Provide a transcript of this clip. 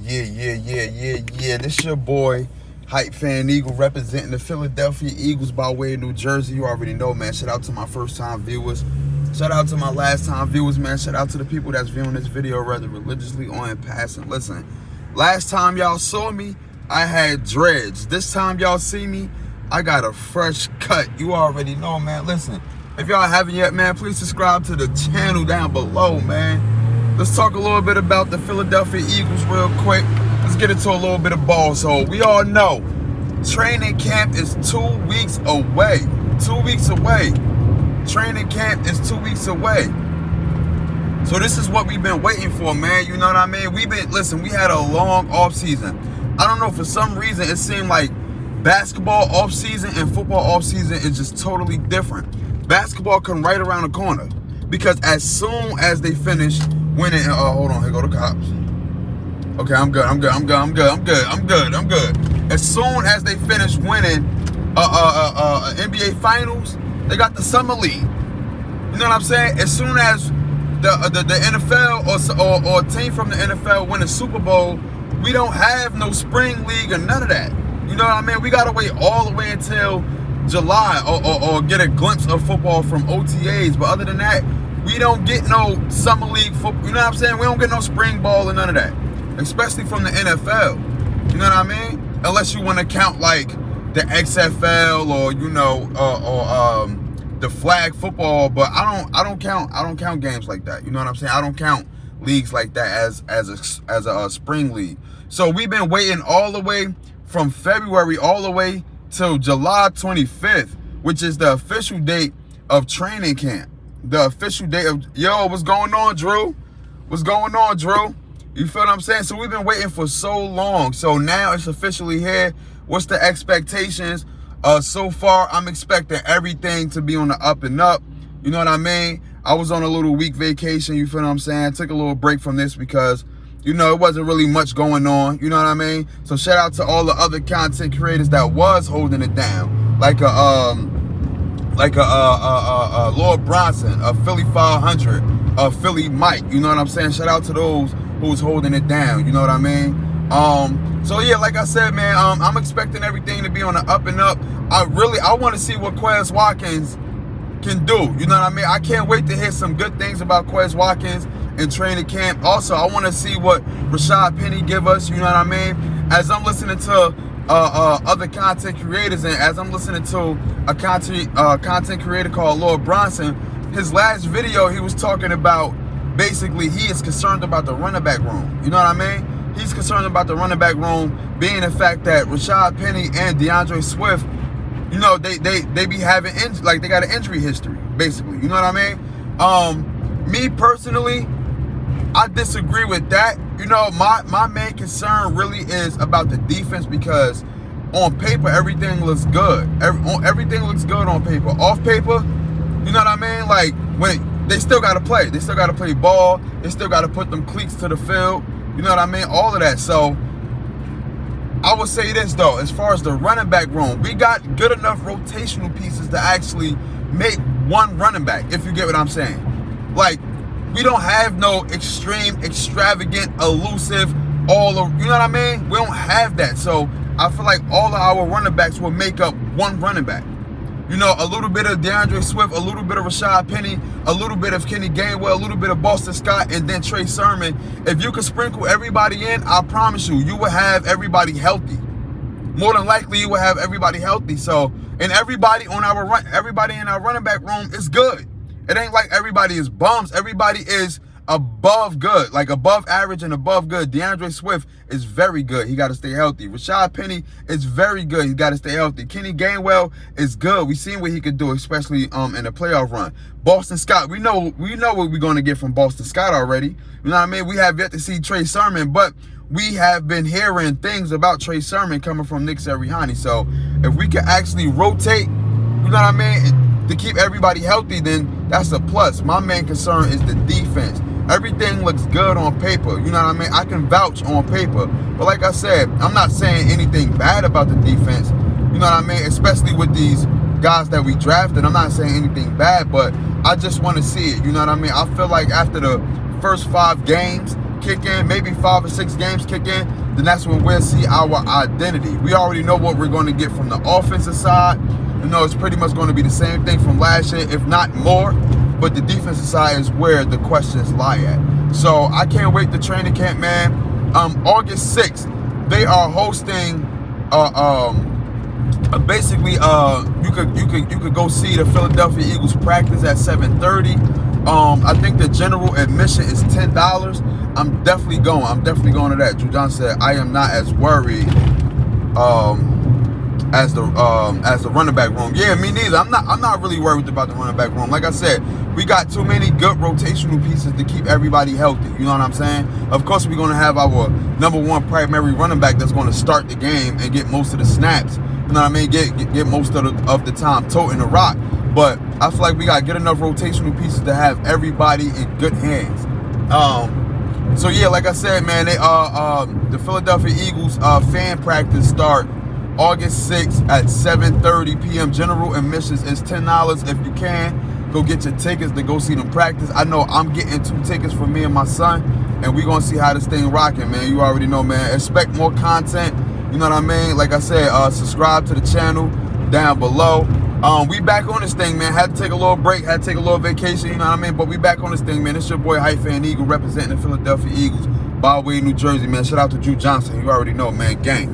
Yeah. This your boy, Hype Fan Eagle, representing the Philadelphia Eagles by way of New Jersey. You already know, man. Shout out to my first-time viewers. Shout out to my last-time viewers, man. Shout out to the people that's viewing this video, rather religiously or in passing. Listen, last time y'all saw me, I had dreads. This time y'all see me, I got a fresh cut. You already know, man. Listen, if y'all haven't yet, man, please subscribe to the channel down below, man. Let's talk a little bit about the Philadelphia Eagles real quick. Let's get into a little bit of ball. So we all know training camp is 2 weeks away. 2 weeks away. Training camp is 2 weeks away. So this is what we've been waiting for, man. You know what I mean? We had a long off season. I don't know, for some reason it seemed like basketball off season and football off season is just totally different. Basketball come right around the corner because as soon as they finish winning, hold on, here go the cops. Okay, I'm good. As soon as they finish winning NBA Finals, they got the Summer League. You know what I'm saying? As soon as the NFL or a team from the NFL win a Super Bowl, we don't have no spring league or none of that. You know what I mean? We gotta wait all the way until July or get a glimpse of football from OTAs. But other than that, we don't get no summer league football. You know what I'm saying? We don't get no spring ball and none of that, especially from the NFL. You know what I mean? Unless you want to count like the XFL or the flag football. But I don't count games like that. You know what I'm saying? I don't count leagues like that as a spring league. So we've been waiting all the way from February all the way till July 25th, which is the official date of training camp. The official date of, what's going on, Drew? What's going on, Drew? You feel what I'm saying? So we've been waiting for so long. So now it's officially here. What's the expectations? So far, I'm expecting everything to be on the up and up. You know what I mean? I was on a little week vacation. You feel what I'm saying? Took a little break from this because, it wasn't really much going on. You know what I mean? So shout out to all the other content creators that was holding it down. Like Lord Bronson, a Philly 500, a Philly Mike. You know what I'm saying? Shout out to those who's holding it down. You know what I mean? So yeah, like I said, man, I'm expecting everything to be on the up and up. I want to see what Quez Watkins can do. You know what I mean? I can't wait to hear some good things about Quez Watkins in training camp. Also, I want to see what Rashad Penny give us. You know what I mean? As I'm listening to other content creators, and as I'm listening to a content creator called Lord Bronson, his last video, he was talking about basically he is concerned about the running back room. You know what I mean? He's concerned about the running back room being the fact that Rashad Penny and DeAndre Swift, they be having they got an injury history, basically. You know what I mean? Me personally, I disagree with that. My main concern really is about the defense because on paper, everything looks good. Everything looks good on paper. Off paper, you know what I mean? Like, when they still got to play. They still got to play ball. They still got to put them cleats to the field. You know what I mean? All of that. So I would say this, though. As far as the running back room, we got good enough rotational pieces to actually make one running back, if you get what I'm saying. Like, we don't have no extreme, extravagant, elusive, you know what I mean? We don't have that. So I feel like all of our running backs will make up one running back. A little bit of DeAndre Swift, a little bit of Rashad Penny, a little bit of Kenny Gainwell, a little bit of Boston Scott, and then Trey Sermon. If you could sprinkle everybody in, I promise you will have everybody healthy. More than likely, you will have everybody healthy. So, and everybody in our running back room is good. It ain't like everybody is bums. Everybody is above good, like above average and above good. DeAndre Swift is very good. He got to stay healthy. Rashad Penny is very good. He got to stay healthy. Kenny Gainwell is good. We seen what he could do, especially in the playoff run. Boston Scott, we know what we're going to get from Boston Scott already. You know what I mean? We have yet to see Trey Sermon, but we have been hearing things about Trey Sermon coming from Nick Sirianni. So if we can actually rotate, you know what I mean, to keep everybody healthy, then that's a plus. My main concern is the defense. Everything looks good on paper. You know what I mean? I can vouch on paper. But like I said, I'm not saying anything bad about the defense. You know what I mean? Especially with these guys that we drafted. I'm not saying anything bad, but I just want to see it. You know what I mean? I feel like after the first 5 games, kick in, maybe 5 or 6 games kick in, then that's when we'll see our identity. We already know what we're going to get from the offensive side. You know, it's pretty much going to be the same thing from last year, if not more. But the defensive side is where the questions lie at. So I can't wait to training camp, man. August 6th, they are hosting. Basically, you could go see the Philadelphia Eagles practice at 7:30. I think the general admission is $10. I'm definitely going. I'm definitely going to that. Drew Johnson said, I am not as worried as the running back room. Yeah, me neither. I'm not really worried about the running back room. Like I said, we got too many good rotational pieces to keep everybody healthy. You know what I'm saying? Of course, we're going to have our #1 primary running back that's going to start the game and get most of the snaps. You know what I mean? Get most of the time toting the rock. But I feel like we got to get enough rotational pieces to have everybody in good hands. So yeah, like I said, man, they the Philadelphia Eagles fan practice start August 6th at 7:30 p.m. General admissions is $10 if you can. Go get your tickets to go see them practice. I know I'm getting 2 tickets for me and my son, and we're going to see how this thing rocking, man. You already know, man. Expect more content. You know what I mean? Like I said, subscribe to the channel down below. We back on this thing, man. Had to take a little break, had to take a little vacation, you know what I mean? But we back on this thing, man. It's your boy, Hype Fan Eagle, representing the Philadelphia Eagles, Byway, New Jersey, man. Shout out to Drew Johnson. You already know, man. Gang.